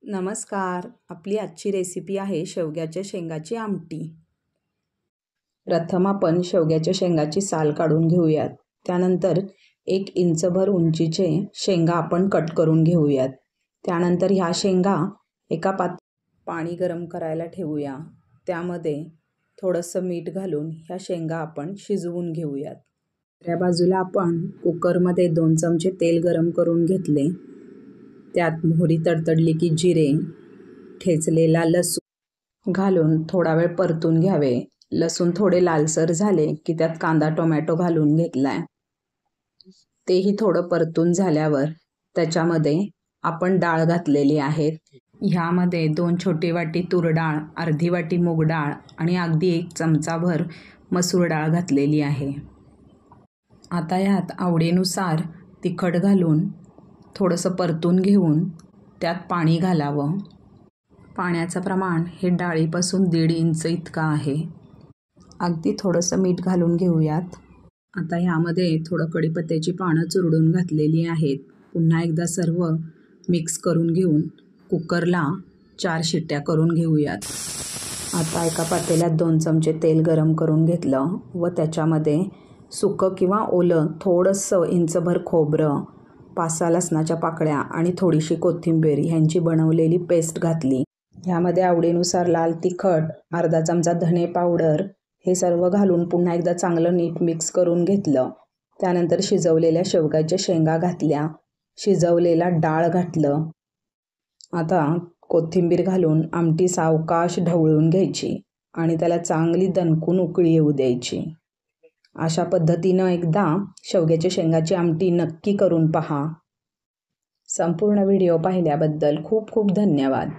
नमस्कार. आपली आजची रेसिपी आहे शेवग्याच्या शेंगाची आमटी. प्रथम आपण शेवग्याच्या शेंगाची साल काढून घेऊयात. त्यानंतर 1 इंचभर उंचीचे शेंगा आपण कट करून घेऊयात. त्यानंतर ह्या शेंगा एका पाणी गरम करायला ठेवूया. त्यामध्ये थोडंसं मीठ घालून ह्या शेंगा आपण शिजवून घेऊयात. दुसऱ्या बाजूला आपण कुकरमध्ये 2 चमचे तेल गरम करून घेतले. त्यात मोहरी तडतडली की जिरे, ठेचलेला लसूण घालून थोडा वेळ परतून घ्यावे. लसूण थोडे लालसर झाले की त्यात कांदा टोमॅटो घालून घेतलाय. तेही थोडं परतून झाल्यावर त्याच्यामध्ये आपण डाळ घातलेली आहे. ह्यामध्ये 2 छोटी वाटी तूर डाळ, अर्धी वाटी मूग डाळ आणि अगदी 1 चमचाभर मसूर डाळ घातलेली आहे. आता ह्यात आवडीनुसार तिखट घालून थोडंसं परतून घेऊन त्यात पाणी घालावं. पाण्याचं प्रमाण हे डाळीपासून 1.5 इंच इतकं आहे. अगदी थोडंसं मीठ घालून घेऊयात. आता ह्यामध्ये थोडं कढीपत्त्याची पानं चुरडून घातलेली आहेत. पुन्हा एकदा सर्व मिक्स करून घेऊन कुकरला 4 शिट्ट्या करून घेऊयात. आता एका पातेल्यात 2 चमचे तेल गरम करून घेतलं व त्याच्यामध्ये सुकं किंवा ओलं थोडंसं इंचभर खोबरं, 5-6 लसणाच्या पाकळ्या आणि थोडीशी कोथिंबीर ह्यांची बनवलेली पेस्ट घातली. ह्यामध्ये आवडीनुसार लाल तिखट, अर्धा चमचा धने पावडर हे सर्व घालून पुन्हा एकदा चांगलं नीट मिक्स करून घेतलं. त्यानंतर शिजवलेल्या शेवग्याच्या शेंगा घातल्या, शिजवलेला डाळ घातलं. आता कोथिंबीर घालून आमटी सावकाश ढवळून घ्यायची आणि त्याला चांगली दणकून उकळी येऊ द्यायची. अशा पद्धतीनं एकदा शेवग्याच्या शेंगाची आमटी नक्की करून पहा. संपूर्ण व्हिडिओ पाहिल्याबद्दल खूप खूप धन्यवाद.